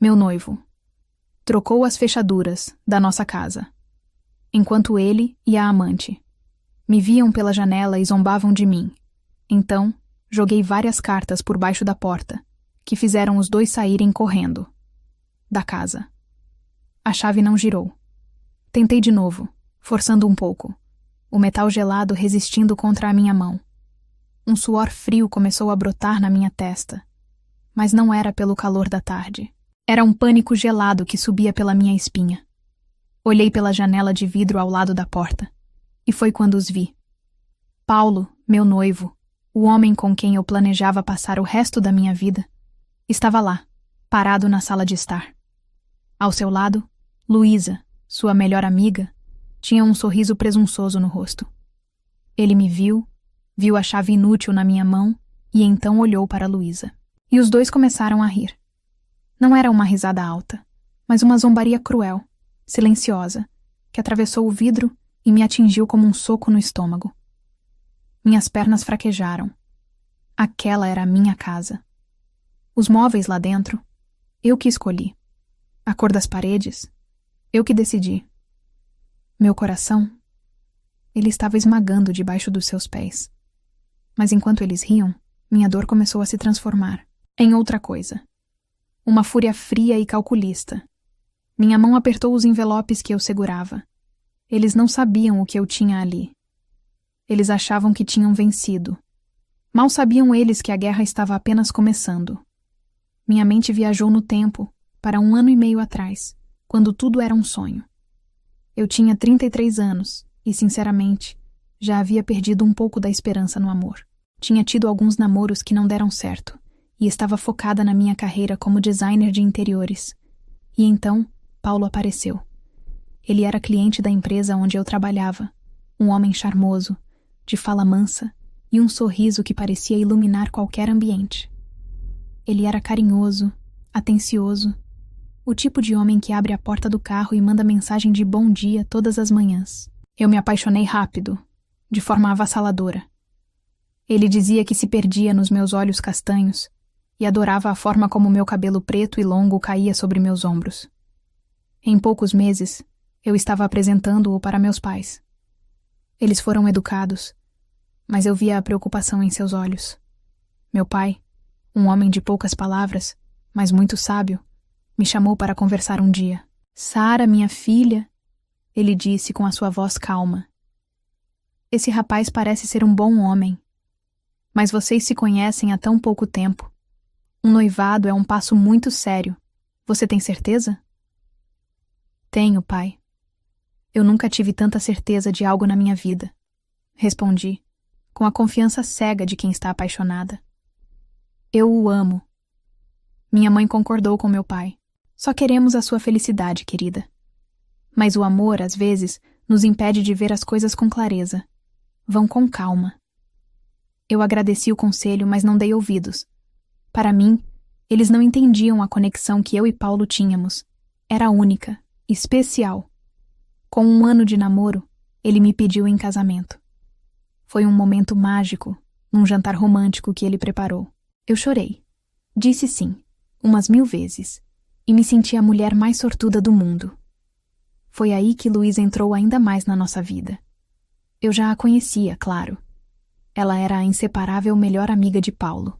meu noivo. Trocou as fechaduras da nossa casa, enquanto ele e a amante me viam pela janela e zombavam de mim. Então, joguei várias cartas por baixo da porta, que fizeram os dois saírem correndo da casa. A chave não girou. Tentei de novo, forçando um pouco, o metal gelado resistindo contra a minha mão. Um suor frio começou a brotar na minha testa, mas não era pelo calor da tarde. Era um pânico gelado que subia pela minha espinha. Olhei pela janela de vidro ao lado da porta, e foi quando os vi. Paulo, meu noivo, o homem com quem eu planejava passar o resto da minha vida, estava lá, parado na sala de estar. Ao seu lado, Luísa, sua melhor amiga, tinha um sorriso presunçoso no rosto. Ele me viu a chave inútil na minha mão e então olhou para Luísa. E os dois começaram a rir. Não era uma risada alta, mas uma zombaria cruel, silenciosa, que atravessou o vidro e me atingiu como um soco no estômago. Minhas pernas fraquejaram. Aquela era a minha casa. Os móveis lá dentro, eu que escolhi. A cor das paredes, eu que decidi. Meu coração, ele estava esmagando debaixo dos seus pés. Mas enquanto eles riam, minha dor começou a se transformar em outra coisa. Uma fúria fria e calculista. Minha mão apertou os envelopes que eu segurava. Eles não sabiam o que eu tinha ali. Eles achavam que tinham vencido. Mal sabiam eles que a guerra estava apenas começando. Minha mente viajou no tempo, para 1 ano e meio atrás, quando tudo era um sonho. Eu tinha 33 anos e, sinceramente, já havia perdido um pouco da esperança no amor. Tinha tido alguns namoros que não deram certo e estava focada na minha carreira como designer de interiores. E então, Paulo apareceu. Ele era cliente da empresa onde eu trabalhava, um homem charmoso, de fala mansa e um sorriso que parecia iluminar qualquer ambiente. Ele era carinhoso, atencioso, o tipo de homem que abre a porta do carro e manda mensagem de bom dia todas as manhãs. Eu me apaixonei rápido, de forma avassaladora. Ele dizia que se perdia nos meus olhos castanhos e adorava a forma como meu cabelo preto e longo caía sobre meus ombros. Em poucos meses, eu estava apresentando-o para meus pais. Eles foram educados, mas eu via a preocupação em seus olhos. Meu pai, um homem de poucas palavras, mas muito sábio, me chamou para conversar um dia. "Sara, minha filha", ele disse com a sua voz calma. "Esse rapaz parece ser um bom homem. Mas vocês se conhecem há tão pouco tempo. Um noivado é um passo muito sério. Você tem certeza?" "Tenho, pai. Eu nunca tive tanta certeza de algo na minha vida", respondi, com a confiança cega de quem está apaixonada. "Eu o amo." Minha mãe concordou com meu pai. "Só queremos a sua felicidade, querida. Mas o amor, às vezes, nos impede de ver as coisas com clareza. Vão com calma." Eu agradeci o conselho, mas não dei ouvidos. Para mim, eles não entendiam a conexão que eu e Paulo tínhamos. Era única, especial. Com 1 ano de namoro, ele me pediu em casamento. Foi um momento mágico, num jantar romântico que ele preparou. Eu chorei. Disse sim, umas 1000 vezes, e me senti a mulher mais sortuda do mundo. Foi aí que Luísa entrou ainda mais na nossa vida. Eu já a conhecia, claro. Ela era a inseparável melhor amiga de Paulo.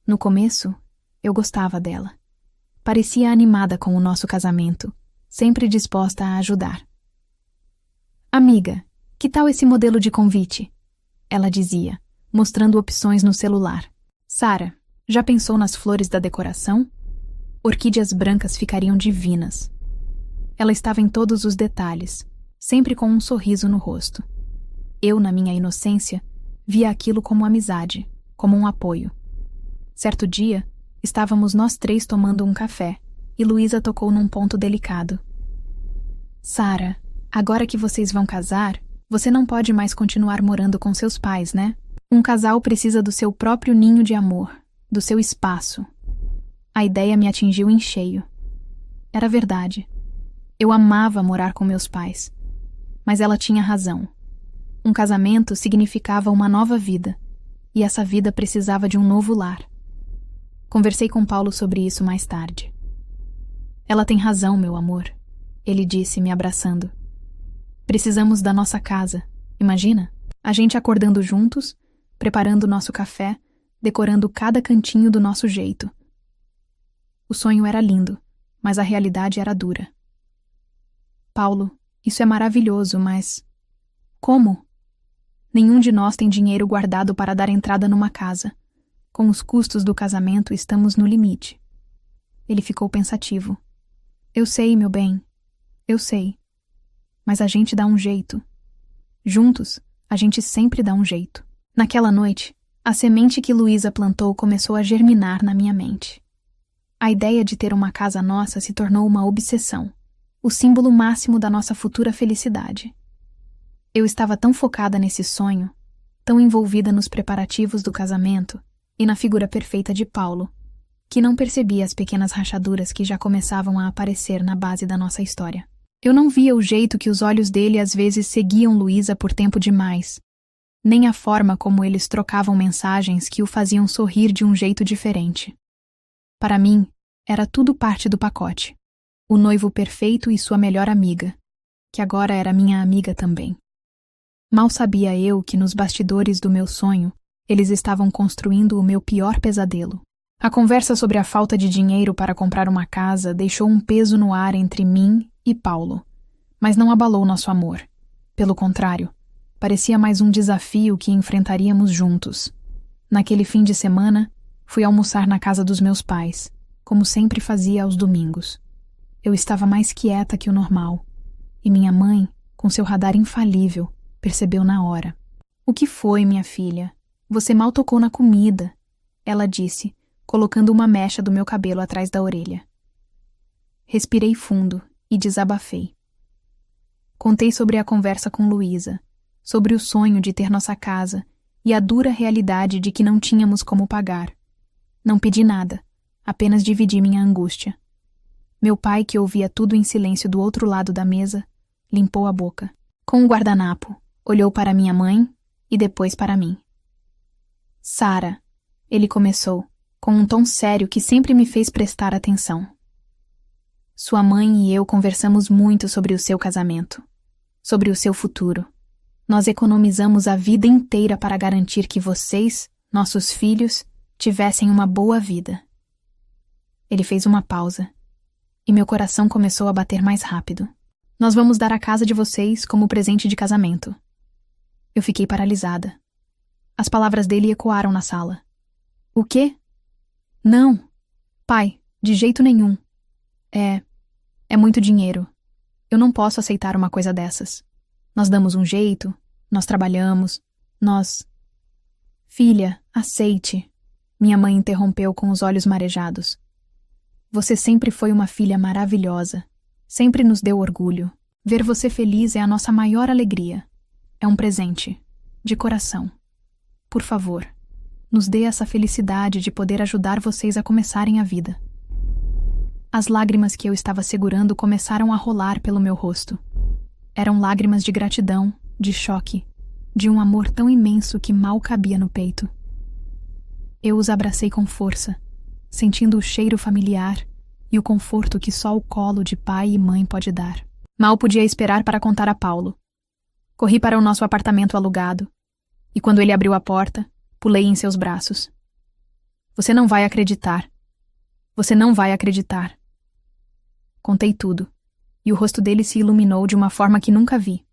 No começo, eu gostava dela. Parecia animada com o nosso casamento, sempre disposta a ajudar. "Amiga, que tal esse modelo de convite?" ela dizia, mostrando opções no celular. "Sara, já pensou nas flores da decoração? Orquídeas brancas ficariam divinas." Ela estava em todos os detalhes, sempre com um sorriso no rosto. Eu, na minha inocência, via aquilo como amizade, como um apoio. Certo dia, estávamos nós 3 tomando um café e Luísa tocou num ponto delicado. "Sara, agora que vocês vão casar, você não pode mais continuar morando com seus pais, né? Um casal precisa do seu próprio ninho de amor, do seu espaço." A ideia me atingiu em cheio. Era verdade. Eu amava morar com meus pais. Mas ela tinha razão. Um casamento significava uma nova vida, e essa vida precisava de um novo lar. Conversei com Paulo sobre isso mais tarde. Ela tem razão, meu amor, ele disse, me abraçando. Precisamos da nossa casa, imagina? A gente acordando juntos, preparando nosso café, decorando cada cantinho do nosso jeito. O sonho era lindo, mas a realidade era dura. Paulo, isso é maravilhoso, mas... como? Nenhum de nós tem dinheiro guardado para dar entrada numa casa. Com os custos do casamento, estamos no limite. Ele ficou pensativo. Eu sei, meu bem. Eu sei. Mas a gente dá um jeito. Juntos, a gente sempre dá um jeito. Naquela noite, a semente que Luísa plantou começou a germinar na minha mente. A ideia de ter uma casa nossa se tornou uma obsessão, o símbolo máximo da nossa futura felicidade. Eu estava tão focada nesse sonho, tão envolvida nos preparativos do casamento e na figura perfeita de Paulo, que não percebia as pequenas rachaduras que já começavam a aparecer na base da nossa história. Eu não via o jeito que os olhos dele às vezes seguiam Luísa por tempo demais, nem a forma como eles trocavam mensagens que o faziam sorrir de um jeito diferente. Para mim, era tudo parte do pacote. O noivo perfeito e sua melhor amiga, que agora era minha amiga também. Mal sabia eu que nos bastidores do meu sonho, eles estavam construindo o meu pior pesadelo. A conversa sobre a falta de dinheiro para comprar uma casa deixou um peso no ar entre mim e Paulo, mas não abalou nosso amor. Pelo contrário, parecia mais um desafio que enfrentaríamos juntos. Naquele fim de semana, fui almoçar na casa dos meus pais, como sempre fazia aos domingos. Eu estava mais quieta que o normal, e minha mãe, com seu radar infalível, percebeu na hora. "O que foi, minha filha? Você mal tocou na comida", ela disse, colocando uma mecha do meu cabelo atrás da orelha. Respirei fundo e desabafei. Contei sobre a conversa com Luísa, sobre o sonho de ter nossa casa e a dura realidade de que não tínhamos como pagar. Não pedi nada, apenas dividi minha angústia. Meu pai, que ouvia tudo em silêncio do outro lado da mesa, limpou a boca. Com um guardanapo, olhou para minha mãe e depois para mim. "Sara", ele começou, com um tom sério que sempre me fez prestar atenção. "Sua mãe e eu conversamos muito sobre o seu casamento, sobre o seu futuro. Nós economizamos a vida inteira para garantir que vocês, nossos filhos, tivessem uma boa vida." Ele fez uma pausa, e meu coração começou a bater mais rápido. "Nós vamos dar a casa de vocês como presente de casamento." Eu fiquei paralisada. As palavras dele ecoaram na sala. "O quê?" "Não, pai, de jeito nenhum. É muito dinheiro. Eu não posso aceitar uma coisa dessas. Nós damos um jeito, nós trabalhamos, nós..." "Filha, aceite", minha mãe interrompeu com os olhos marejados. "Você sempre foi uma filha maravilhosa. Sempre nos deu orgulho. Ver você feliz é a nossa maior alegria. É um presente, de coração. Por favor, nos dê essa felicidade de poder ajudar vocês a começarem a vida." As lágrimas que eu estava segurando começaram a rolar pelo meu rosto. Eram lágrimas de gratidão, de choque, de um amor tão imenso que mal cabia no peito. Eu os abracei com força, sentindo o cheiro familiar e o conforto que só o colo de pai e mãe pode dar. Mal podia esperar para contar a Paulo. Corri para o nosso apartamento alugado, e quando ele abriu a porta, pulei em seus braços. "Você não vai acreditar. Você não vai acreditar." Contei tudo, e o rosto dele se iluminou de uma forma que nunca vi.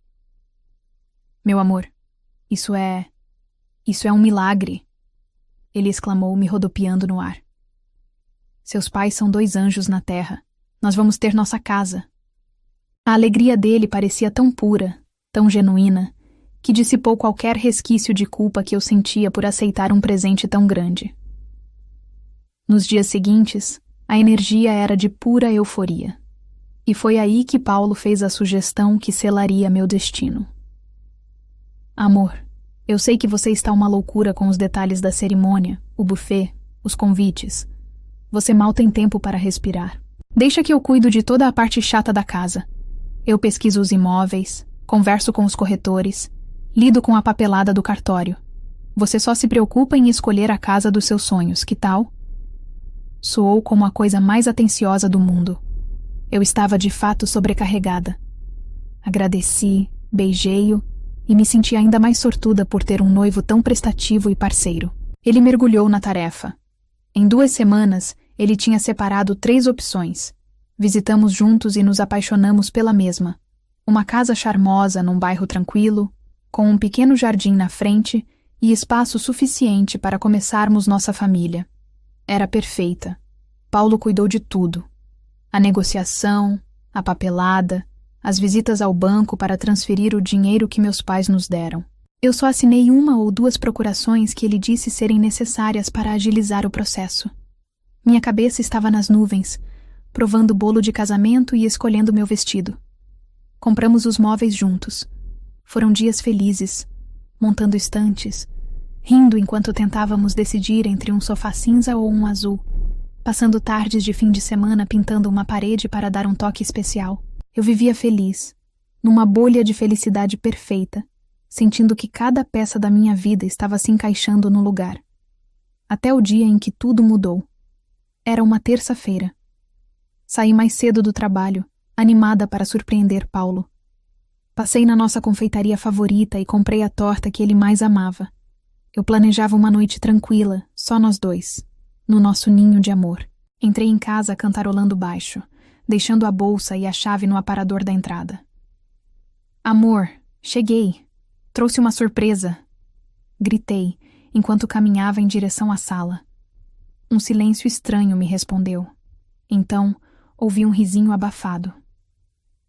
"Meu amor, isso é um milagre", ele exclamou, me rodopiando no ar. "Seus pais são 2 anjos na terra. Nós vamos ter nossa casa." A alegria dele parecia tão pura, tão genuína, que dissipou qualquer resquício de culpa que eu sentia por aceitar um presente tão grande. Nos dias seguintes, a energia era de pura euforia. E foi aí que Paulo fez a sugestão que selaria meu destino. "Amor, eu sei que você está uma loucura com os detalhes da cerimônia, o buffet, os convites. Você mal tem tempo para respirar. Deixa que eu cuido de toda a parte chata da casa. Eu pesquiso os imóveis, converso com os corretores, lido com a papelada do cartório. Você só se preocupa em escolher a casa dos seus sonhos, que tal?" Soou como a coisa mais atenciosa do mundo. Eu estava de fato sobrecarregada. Agradeci, beijei-o e me senti ainda mais sortuda por ter um noivo tão prestativo e parceiro. Ele mergulhou na tarefa. Em 2 semanas, ele tinha separado 3 opções. Visitamos juntos e nos apaixonamos pela mesma. Uma casa charmosa num bairro tranquilo, com um pequeno jardim na frente e espaço suficiente para começarmos nossa família. Era perfeita. Paulo cuidou de tudo. A negociação, a papelada, as visitas ao banco para transferir o dinheiro que meus pais nos deram. Eu só assinei 1 ou 2 procurações que ele disse serem necessárias para agilizar o processo. Minha cabeça estava nas nuvens, provando o bolo de casamento e escolhendo meu vestido. Compramos os móveis juntos. Foram dias felizes, montando estantes, rindo enquanto tentávamos decidir entre um sofá cinza ou um azul, passando tardes de fim de semana pintando uma parede para dar um toque especial. Eu vivia feliz, numa bolha de felicidade perfeita, sentindo que cada peça da minha vida estava se encaixando no lugar. Até o dia em que tudo mudou. Era uma terça-feira. Saí mais cedo do trabalho, animada para surpreender Paulo. Passei na nossa confeitaria favorita e comprei a torta que ele mais amava. Eu planejava uma noite tranquila, só nós 2, no nosso ninho de amor. Entrei em casa cantarolando baixo, deixando a bolsa e a chave no aparador da entrada. Amor, cheguei. Trouxe uma surpresa. Gritei, enquanto caminhava em direção à sala. Um silêncio estranho me respondeu. Então, ouvi um risinho abafado.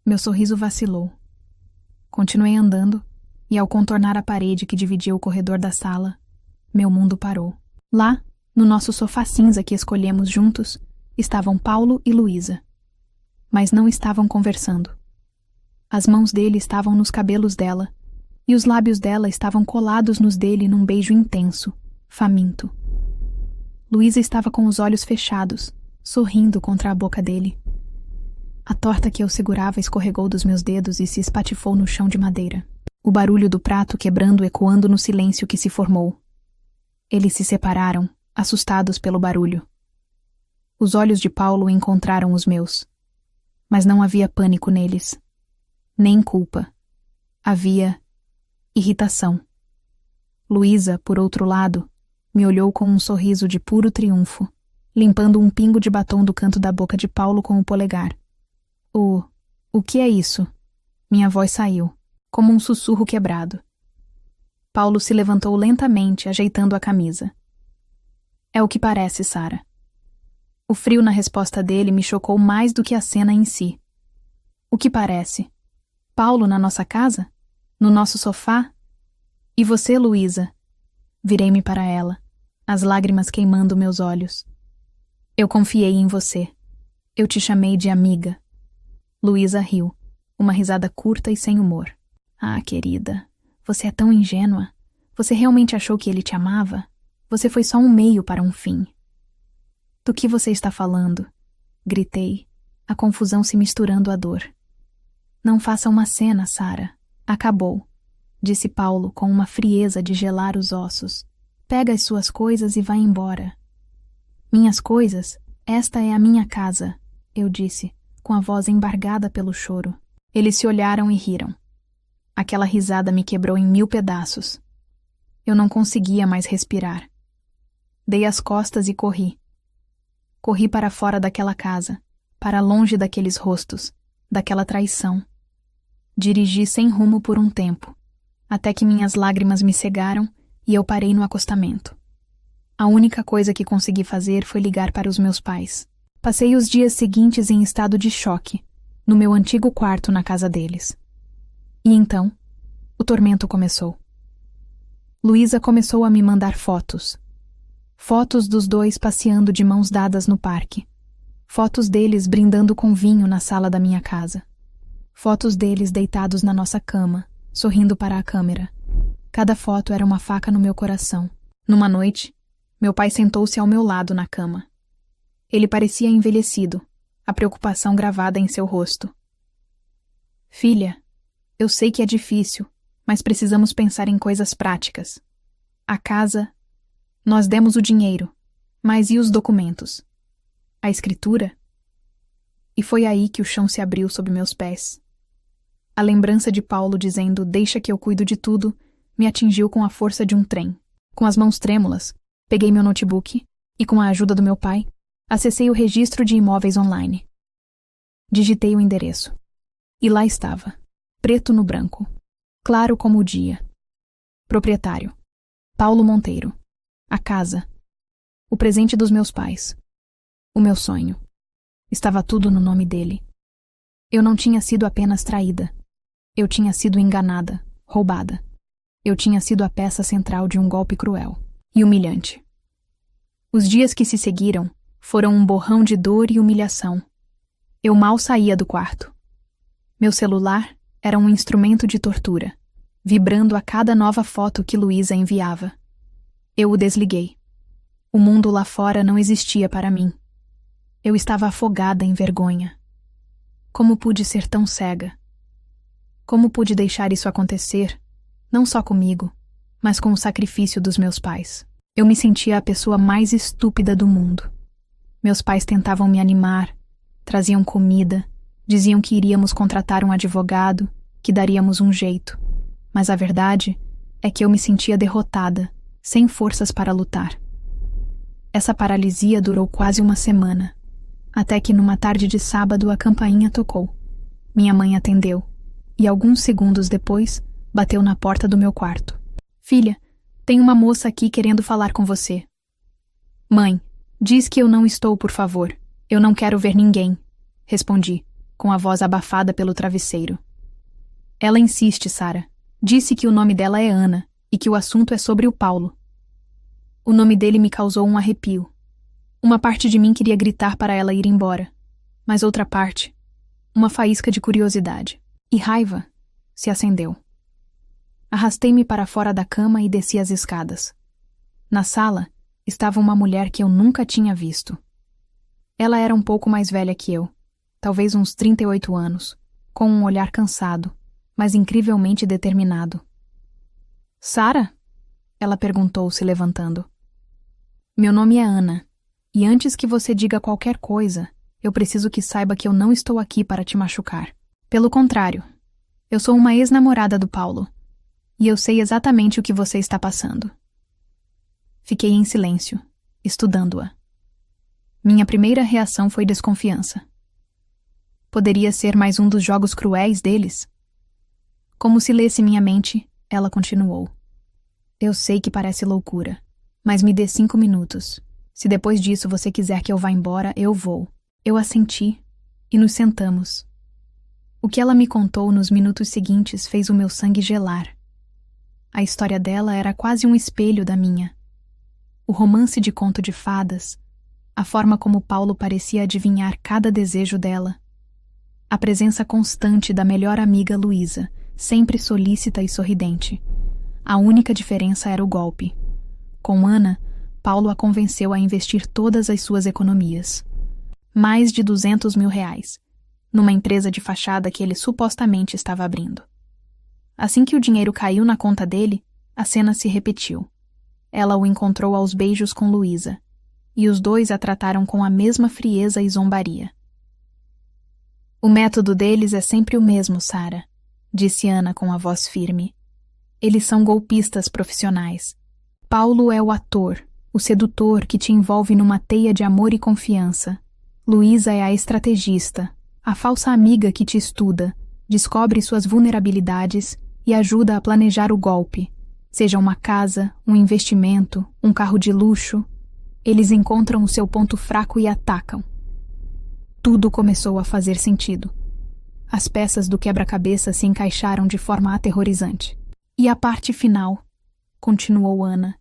Meu sorriso vacilou. Continuei andando, e ao contornar a parede que dividia o corredor da sala, meu mundo parou. Lá, no nosso sofá cinza que escolhemos juntos, estavam Paulo e Luísa. Mas não estavam conversando. As mãos dele estavam nos cabelos dela, e os lábios dela estavam colados nos dele num beijo intenso, faminto. Luísa estava com os olhos fechados, sorrindo contra a boca dele. A torta que eu segurava escorregou dos meus dedos e se espatifou no chão de madeira. O barulho do prato quebrando ecoando no silêncio que se formou. Eles se separaram, assustados pelo barulho. Os olhos de Paulo encontraram os meus. Mas não havia pânico neles. Nem culpa. Havia irritação. Luísa, por outro lado, me olhou com um sorriso de puro triunfo, limpando um pingo de batom do canto da boca de Paulo com o polegar. O que é isso? Minha voz saiu, como um sussurro quebrado. Paulo se levantou lentamente, ajeitando a camisa. É o que parece, Sara. O frio na resposta dele me chocou mais do que a cena em si. O que parece? Paulo na nossa casa? No nosso sofá? E você, Luísa? Virei-me para ela, as lágrimas queimando meus olhos. Eu confiei em você. Eu te chamei de amiga. Luísa riu, uma risada curta e sem humor. Ah, querida, você é tão ingênua. Você realmente achou que ele te amava? Você foi só um meio para um fim. Do que você está falando? Gritei, a confusão se misturando à dor. Não faça uma cena, Sara. Acabou, disse Paulo com uma frieza de gelar os ossos. Pega as suas coisas e vá embora. Minhas coisas? Esta é a minha casa, eu disse, com a voz embargada pelo choro. Eles se olharam e riram. Aquela risada me quebrou em 1000 pedaços. Eu não conseguia mais respirar. Dei as costas e corri. Corri para fora daquela casa, para longe daqueles rostos, daquela traição. Dirigi sem rumo por um tempo, até que minhas lágrimas me cegaram e eu parei no acostamento. A única coisa que consegui fazer foi ligar para os meus pais. Passei os dias seguintes em estado de choque, no meu antigo quarto na casa deles. E então, o tormento começou. Luísa começou a me mandar fotos. Fotos dos 2 passeando de mãos dadas no parque. Fotos deles brindando com vinho na sala da minha casa. Fotos deles deitados na nossa cama, sorrindo para a câmera. Cada foto era uma faca no meu coração. Numa noite, meu pai sentou-se ao meu lado na cama. Ele parecia envelhecido, a preocupação gravada em seu rosto. Filha, eu sei que é difícil, mas precisamos pensar em coisas práticas. A casa... Nós demos o dinheiro, mas e os documentos? A escritura? E foi aí que o chão se abriu sob meus pés. A lembrança de Paulo dizendo "deixa que eu cuido de tudo" me atingiu com a força de um trem. Com as mãos trêmulas, peguei meu notebook e, com a ajuda do meu pai, acessei o registro de imóveis online. Digitei o endereço. E lá estava, preto no branco, claro como o dia. Proprietário: Paulo Monteiro. A casa. O presente dos meus pais. O meu sonho. Estava tudo no nome dele. Eu não tinha sido apenas traída. Eu tinha sido enganada, roubada. Eu tinha sido a peça central de um golpe cruel e humilhante. Os dias que se seguiram foram um borrão de dor e humilhação. Eu mal saía do quarto. Meu celular era um instrumento de tortura, vibrando a cada nova foto que Luísa enviava. Eu o desliguei. O mundo lá fora não existia para mim. Eu estava afogada em vergonha. Como pude ser tão cega? Como pude deixar isso acontecer, não só comigo, mas com o sacrifício dos meus pais? Eu me sentia a pessoa mais estúpida do mundo. Meus pais tentavam me animar, traziam comida, diziam que iríamos contratar um advogado, que daríamos um jeito. Mas a verdade é que eu me sentia derrotada, sem forças para lutar. Essa paralisia durou quase uma semana, até que numa tarde de sábado a campainha tocou. Minha mãe atendeu, e alguns segundos depois, bateu na porta do meu quarto. "Filha, tem uma moça aqui querendo falar com você." "Mãe, diz que eu não estou, por favor. Eu não quero ver ninguém", respondi, com a voz abafada pelo travesseiro. "Ela insiste, Sara. Disse que o nome dela é Ana e que o assunto é sobre o Paulo." O nome dele me causou um arrepio. Uma parte de mim queria gritar para ela ir embora, mas outra parte, uma faísca de curiosidade e raiva, se acendeu. Arrastei-me para fora da cama e desci as escadas. Na sala estava uma mulher que eu nunca tinha visto. Ela era um pouco mais velha que eu, talvez uns 38 anos, com um olhar cansado, mas incrivelmente determinado. "Sara?" ela perguntou, se levantando. "Meu nome é Ana, e antes que você diga qualquer coisa, eu preciso que saiba que eu não estou aqui para te machucar. Pelo contrário, eu sou uma ex-namorada do Paulo, e eu sei exatamente o que você está passando." Fiquei em silêncio, estudando-a. Minha primeira reação foi desconfiança. Poderia ser mais um dos jogos cruéis deles? Como se lesse minha mente, ela continuou. "Eu sei que parece loucura, mas me dê 5 minutos. Se depois disso você quiser que eu vá embora, eu vou." Eu assenti e nos sentamos. O que ela me contou nos minutos seguintes fez o meu sangue gelar. A história dela era quase um espelho da minha. O romance de conto de fadas, a forma como Paulo parecia adivinhar cada desejo dela, a presença constante da melhor amiga Luísa, sempre solícita e sorridente. A única diferença era o golpe. Com Ana, Paulo a convenceu a investir todas as suas economias. Mais de R$200.000, numa empresa de fachada que ele supostamente estava abrindo. Assim que o dinheiro caiu na conta dele, a cena se repetiu. Ela o encontrou aos beijos com Luísa, e os dois a trataram com a mesma frieza e zombaria. "O método deles é sempre o mesmo, Sara", disse Ana com a voz firme. "Eles são golpistas profissionais. Paulo é o ator, o sedutor que te envolve numa teia de amor e confiança. Luísa é a estrategista, a falsa amiga que te estuda, descobre suas vulnerabilidades e ajuda a planejar o golpe. Seja uma casa, um investimento, um carro de luxo, eles encontram o seu ponto fraco e atacam." Tudo começou a fazer sentido. As peças do quebra-cabeça se encaixaram de forma aterrorizante. "E a parte final?" continuou Ana,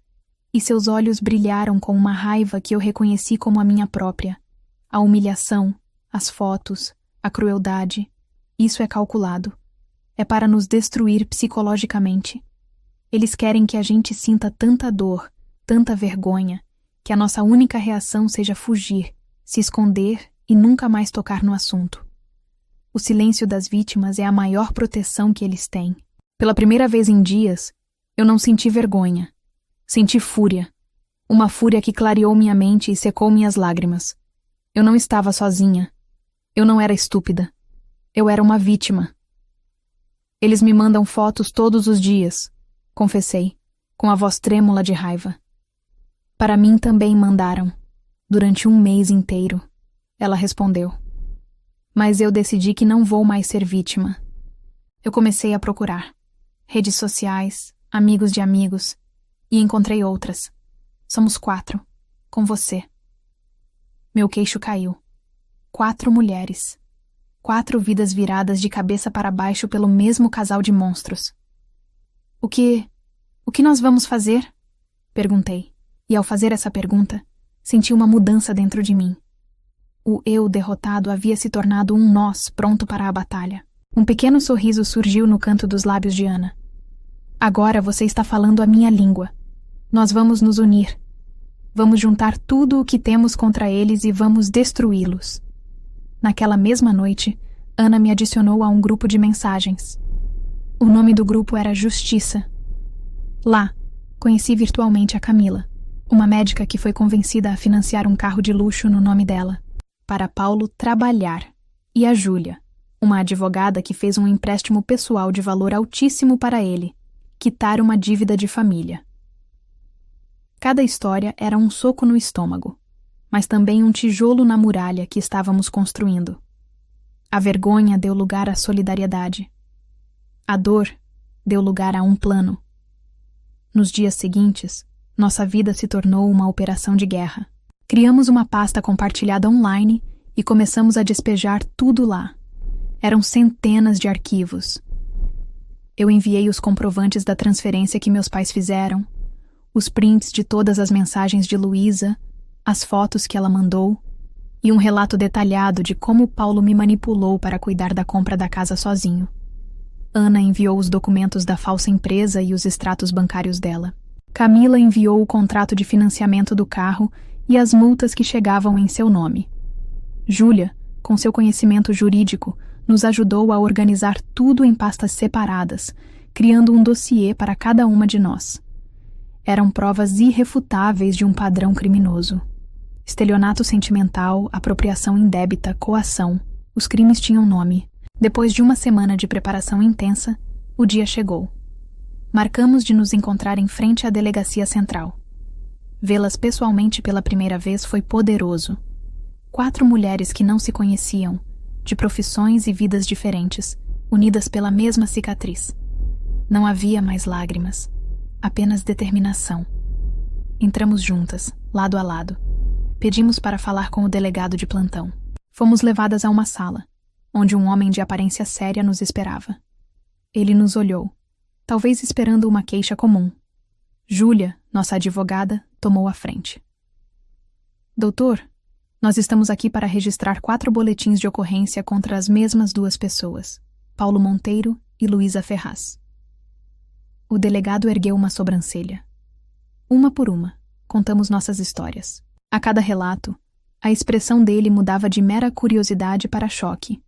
e seus olhos brilharam com uma raiva que eu reconheci como a minha própria. "A humilhação, as fotos, a crueldade, isso é calculado. É para nos destruir psicologicamente. Eles querem que a gente sinta tanta dor, tanta vergonha, que a nossa única reação seja fugir, se esconder e nunca mais tocar no assunto. O silêncio das vítimas é a maior proteção que eles têm. Pela primeira vez em dias, eu não senti vergonha. Senti fúria. Uma fúria que clareou minha mente e secou minhas lágrimas. Eu não estava sozinha. Eu não era estúpida. Eu era uma vítima. Eles me mandam fotos todos os dias, confessei, com a voz trêmula de raiva. Para mim também mandaram, durante um mês inteiro, ela respondeu. Mas eu decidi que não vou mais ser vítima. Eu comecei a procurar. Redes sociais, amigos de amigos, e encontrei outras. Somos 4, com você. Meu queixo caiu. 4 mulheres. 4 vidas viradas de cabeça para baixo pelo mesmo casal de monstros. O que nós vamos fazer? Perguntei, e ao fazer essa pergunta, senti uma mudança dentro de mim. O eu derrotado havia se tornado um nós pronto para a batalha. Um pequeno sorriso surgiu no canto dos lábios de Ana. Agora você está falando a minha língua. Nós vamos nos unir. Vamos juntar tudo o que temos contra eles e vamos destruí-los. Naquela mesma noite, Ana me adicionou a um grupo de mensagens. O nome do grupo era Justiça. Lá, conheci virtualmente a Camila, uma médica que foi convencida a financiar um carro de luxo no nome dela, para Paulo trabalhar, e a Júlia, uma advogada que fez um empréstimo pessoal de valor altíssimo para ele, quitar uma dívida de família. Cada história era um soco no estômago, mas também um tijolo na muralha que estávamos construindo. A vergonha deu lugar à solidariedade. A dor deu lugar a um plano. Nos dias seguintes, nossa vida se tornou uma operação de guerra. Criamos uma pasta compartilhada online e começamos a despejar tudo lá. Eram centenas de arquivos. Eu enviei os comprovantes da transferência que meus pais fizeram, os prints de todas as mensagens de Luísa, as fotos que ela mandou e um relato detalhado de como Paulo me manipulou para cuidar da compra da casa sozinho. Ana enviou os documentos da falsa empresa e os extratos bancários dela. Camila enviou o contrato de financiamento do carro e as multas que chegavam em seu nome. Júlia, com seu conhecimento jurídico, nos ajudou a organizar tudo em pastas separadas, criando um dossiê para cada uma de nós. Eram provas irrefutáveis de um padrão criminoso. Estelionato sentimental, apropriação indébita, coação. Os crimes tinham nome. Depois de uma semana de preparação intensa, o dia chegou. Marcamos de nos encontrar em frente à delegacia central. Vê-las pessoalmente pela primeira vez foi poderoso. 4 mulheres que não se conheciam, de profissões e vidas diferentes, unidas pela mesma cicatriz. Não havia mais lágrimas, apenas determinação. Entramos juntas, lado a lado. Pedimos para falar com o delegado de plantão. Fomos levadas a uma sala, onde um homem de aparência séria nos esperava. Ele nos olhou, talvez esperando uma queixa comum. Júlia, nossa advogada, tomou a frente. Doutor, nós estamos aqui para registrar 4 boletins de ocorrência contra as mesmas 2 pessoas, Paulo Monteiro e Luísa Ferraz. O delegado ergueu uma sobrancelha. Uma por uma, contamos nossas histórias. A cada relato, a expressão dele mudava de mera curiosidade para choque,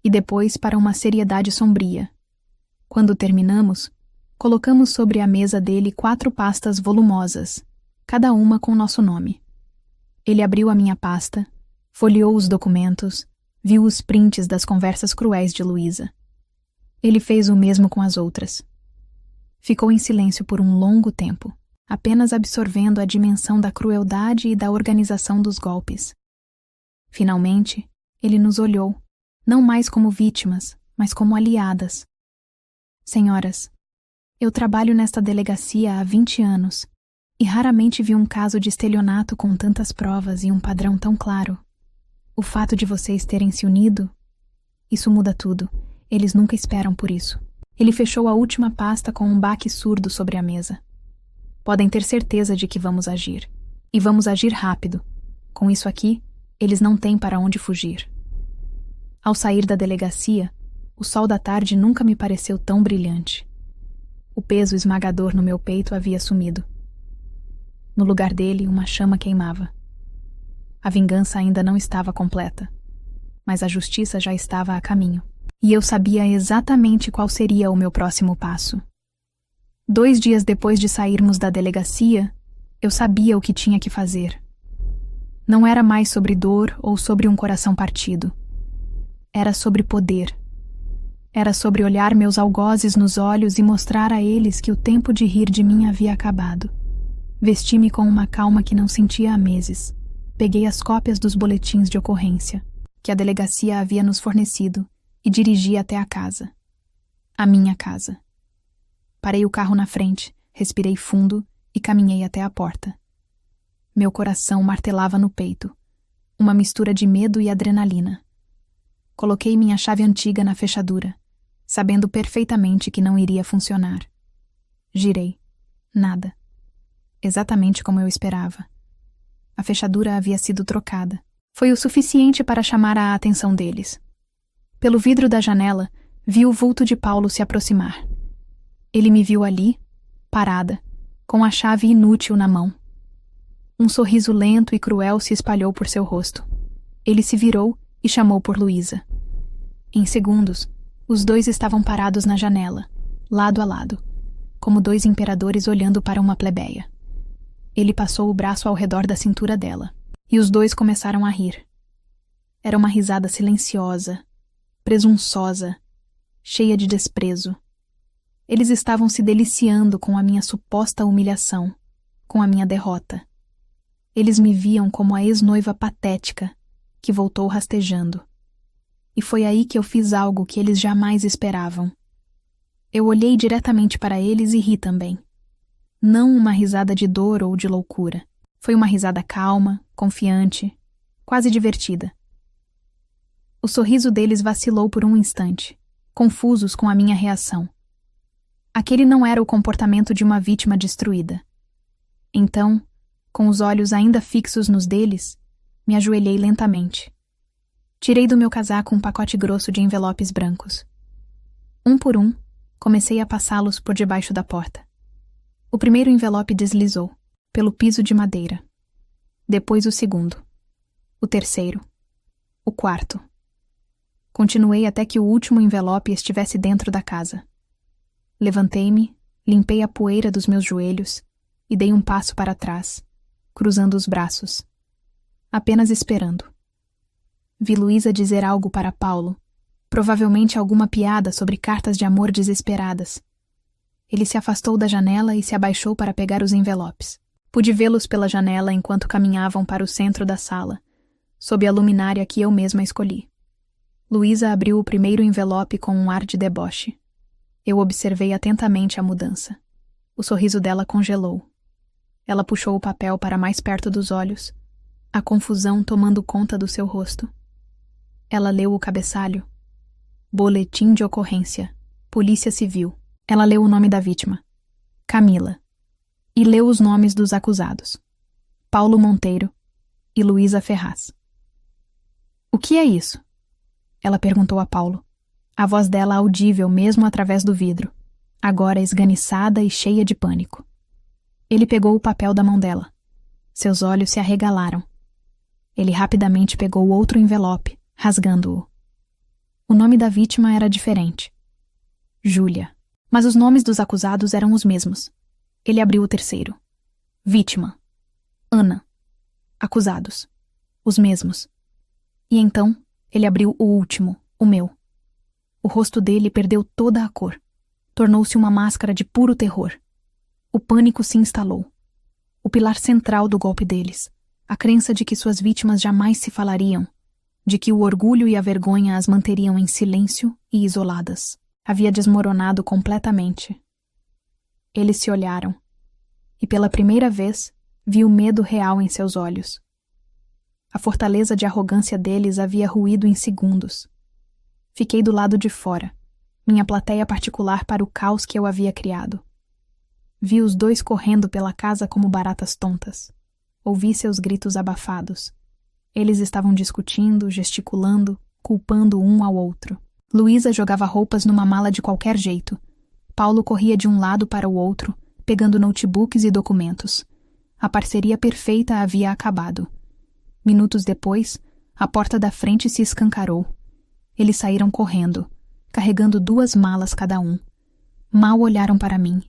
e depois para uma seriedade sombria. Quando terminamos, colocamos sobre a mesa dele 4 pastas volumosas, cada uma com nosso nome. Ele abriu a minha pasta, folheou os documentos, viu os prints das conversas cruéis de Luísa. Ele fez o mesmo com as outras. Ficou em silêncio por um longo tempo, apenas absorvendo a dimensão da crueldade e da organização dos golpes. Finalmente, ele nos olhou, não mais como vítimas, mas como aliadas. Senhoras, eu trabalho nesta delegacia há 20 anos e raramente vi um caso de estelionato com tantas provas e um padrão tão claro. O fato de vocês terem se unido, isso muda tudo. Eles nunca esperam por isso. Ele fechou a última pasta com um baque surdo sobre a mesa. Podem ter certeza de que vamos agir. E vamos agir rápido. Com isso aqui, eles não têm para onde fugir. Ao sair da delegacia, o sol da tarde nunca me pareceu tão brilhante. O peso esmagador no meu peito havia sumido. No lugar dele, uma chama queimava. A vingança ainda não estava completa, mas a justiça já estava a caminho. E eu sabia exatamente qual seria o meu próximo passo. 2 dias depois de sairmos da delegacia, eu sabia o que tinha que fazer. Não era mais sobre dor ou sobre um coração partido. Era sobre uma vida. Era sobre poder. Era sobre olhar meus algozes nos olhos e mostrar a eles que o tempo de rir de mim havia acabado. Vesti-me com uma calma que não sentia há meses. Peguei as cópias dos boletins de ocorrência, que a delegacia havia nos fornecido, e dirigi até a casa. A minha casa. Parei o carro na frente, respirei fundo e caminhei até a porta. Meu coração martelava no peito, uma mistura de medo e adrenalina. Coloquei minha chave antiga na fechadura, sabendo perfeitamente que não iria funcionar. Girei. Nada. Exatamente como eu esperava. A fechadura havia sido trocada. Foi o suficiente para chamar a atenção deles. Pelo vidro da janela, vi o vulto de Paulo se aproximar. Ele me viu ali, parada, com a chave inútil na mão. Um sorriso lento e cruel se espalhou por seu rosto. Ele se virou e chamou por Luísa. Em segundos, os dois estavam parados na janela, lado a lado, como dois imperadores olhando para uma plebeia. Ele passou o braço ao redor da cintura dela, e os dois começaram a rir. Era uma risada silenciosa, presunçosa, cheia de desprezo. Eles estavam se deliciando com a minha suposta humilhação, com a minha derrota. Eles me viam como a ex-noiva patética, que voltou rastejando. E foi aí que eu fiz algo que eles jamais esperavam. Eu olhei diretamente para eles e ri também. Não uma risada de dor ou de loucura. Foi uma risada calma, confiante, quase divertida. O sorriso deles vacilou por um instante, confusos com a minha reação. Aquele não era o comportamento de uma vítima destruída. Então, com os olhos ainda fixos nos deles, me ajoelhei lentamente. Tirei do meu casaco um pacote grosso de envelopes brancos. Um por um, comecei a passá-los por debaixo da porta. O primeiro envelope deslizou, pelo piso de madeira. Depois o segundo. O terceiro. O quarto. Continuei até que o último envelope estivesse dentro da casa. Levantei-me, limpei a poeira dos meus joelhos e dei um passo para trás, cruzando os braços, apenas esperando. Vi Luísa dizer algo para Paulo, provavelmente alguma piada sobre cartas de amor desesperadas. Ele se afastou da janela e se abaixou para pegar os envelopes. Pude vê-los pela janela enquanto caminhavam para o centro da sala, sob a luminária que eu mesma escolhi. Luísa abriu o primeiro envelope com um ar de deboche. Eu observei atentamente a mudança. O sorriso dela congelou. Ela puxou o papel para mais perto dos olhos, a confusão tomando conta do seu rosto. Ela leu o cabeçalho. Boletim de ocorrência. Polícia Civil. Ela leu o nome da vítima. Camila. E leu os nomes dos acusados. Paulo Monteiro e Luísa Ferraz. O que é isso? Ela perguntou a Paulo. A voz dela audível mesmo através do vidro, agora esganiçada e cheia de pânico. Ele pegou o papel da mão dela. Seus olhos se arregalaram. Ele rapidamente pegou outro envelope, rasgando-o. O nome da vítima era diferente. Júlia. Mas os nomes dos acusados eram os mesmos. Ele abriu o terceiro. Vítima. Ana. Acusados. Os mesmos. E então, ele abriu o último, o meu. O rosto dele perdeu toda a cor. Tornou-se uma máscara de puro terror. O pânico se instalou. O pilar central do golpe deles, a crença de que suas vítimas jamais se falariam, de que o orgulho e a vergonha as manteriam em silêncio e isoladas, havia desmoronado completamente. Eles se olharam, e pela primeira vez vi o medo real em seus olhos. A fortaleza de arrogância deles havia ruído em segundos. Fiquei do lado de fora, minha plateia particular para o caos que eu havia criado. Vi os dois correndo pela casa como baratas tontas. Ouvi seus gritos abafados. Eles estavam discutindo, gesticulando, culpando um ao outro. Luísa jogava roupas numa mala de qualquer jeito. Paulo corria de um lado para o outro, pegando notebooks e documentos. A parceria perfeita havia acabado. Minutos depois, a porta da frente se escancarou. Eles saíram correndo, carregando 2 malas cada um. Mal olharam para mim.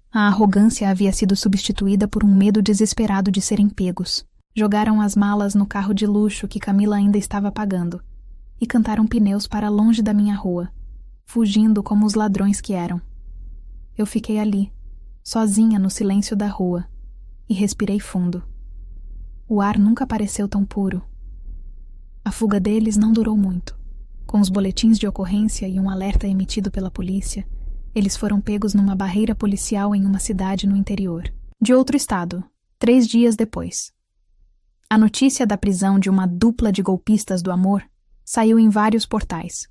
A arrogância havia sido substituída por um medo desesperado de serem pegos. Jogaram as malas no carro de luxo que Camila ainda estava pagando. e cantaram pneus para longe da minha rua, fugindo como os ladrões que eram. Eu fiquei ali, sozinha no silêncio da rua, e respirei fundo. O ar nunca pareceu tão puro. A fuga deles não durou muito. Com os boletins de ocorrência e um alerta emitido pela polícia, eles foram pegos numa barreira policial em uma cidade no interior. De outro estado, 3 dias depois. A notícia da prisão de uma dupla de golpistas do amor saiu em vários portais.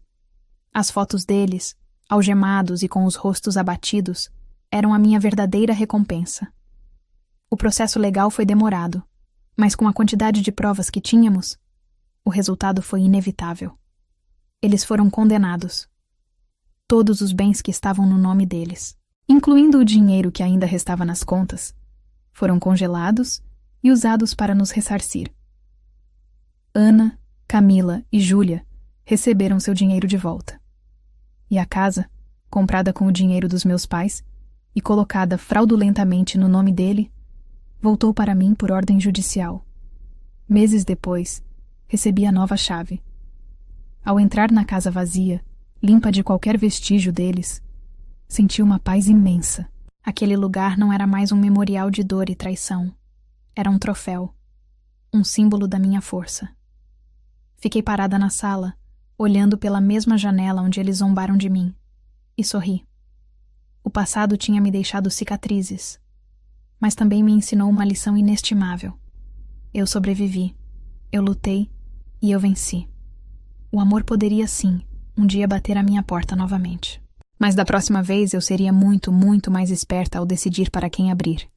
As fotos deles, algemados e com os rostos abatidos, eram a minha verdadeira recompensa. O processo legal foi demorado, mas com a quantidade de provas que tínhamos, o resultado foi inevitável. Eles foram condenados. Todos os bens que estavam no nome deles, incluindo o dinheiro que ainda restava nas contas, foram congelados e usados para nos ressarcir. Ana, Camila e Júlia receberam seu dinheiro de volta. E a casa, comprada com o dinheiro dos meus pais e colocada fraudulentamente no nome dele, voltou para mim por ordem judicial. Meses depois, recebi a nova chave. Ao entrar na casa vazia, limpa de qualquer vestígio deles, senti uma paz imensa. Aquele lugar não era mais um memorial de dor e traição. Era um troféu, um símbolo da minha força. Fiquei parada na sala, olhando pela mesma janela onde eles zombaram de mim, e sorri. O passado tinha me deixado cicatrizes, mas também me ensinou uma lição inestimável. Eu sobrevivi, eu lutei e eu venci. O amor poderia sim, um dia bater à minha porta novamente. Mas da próxima vez eu seria muito, muito mais esperta ao decidir para quem abrir.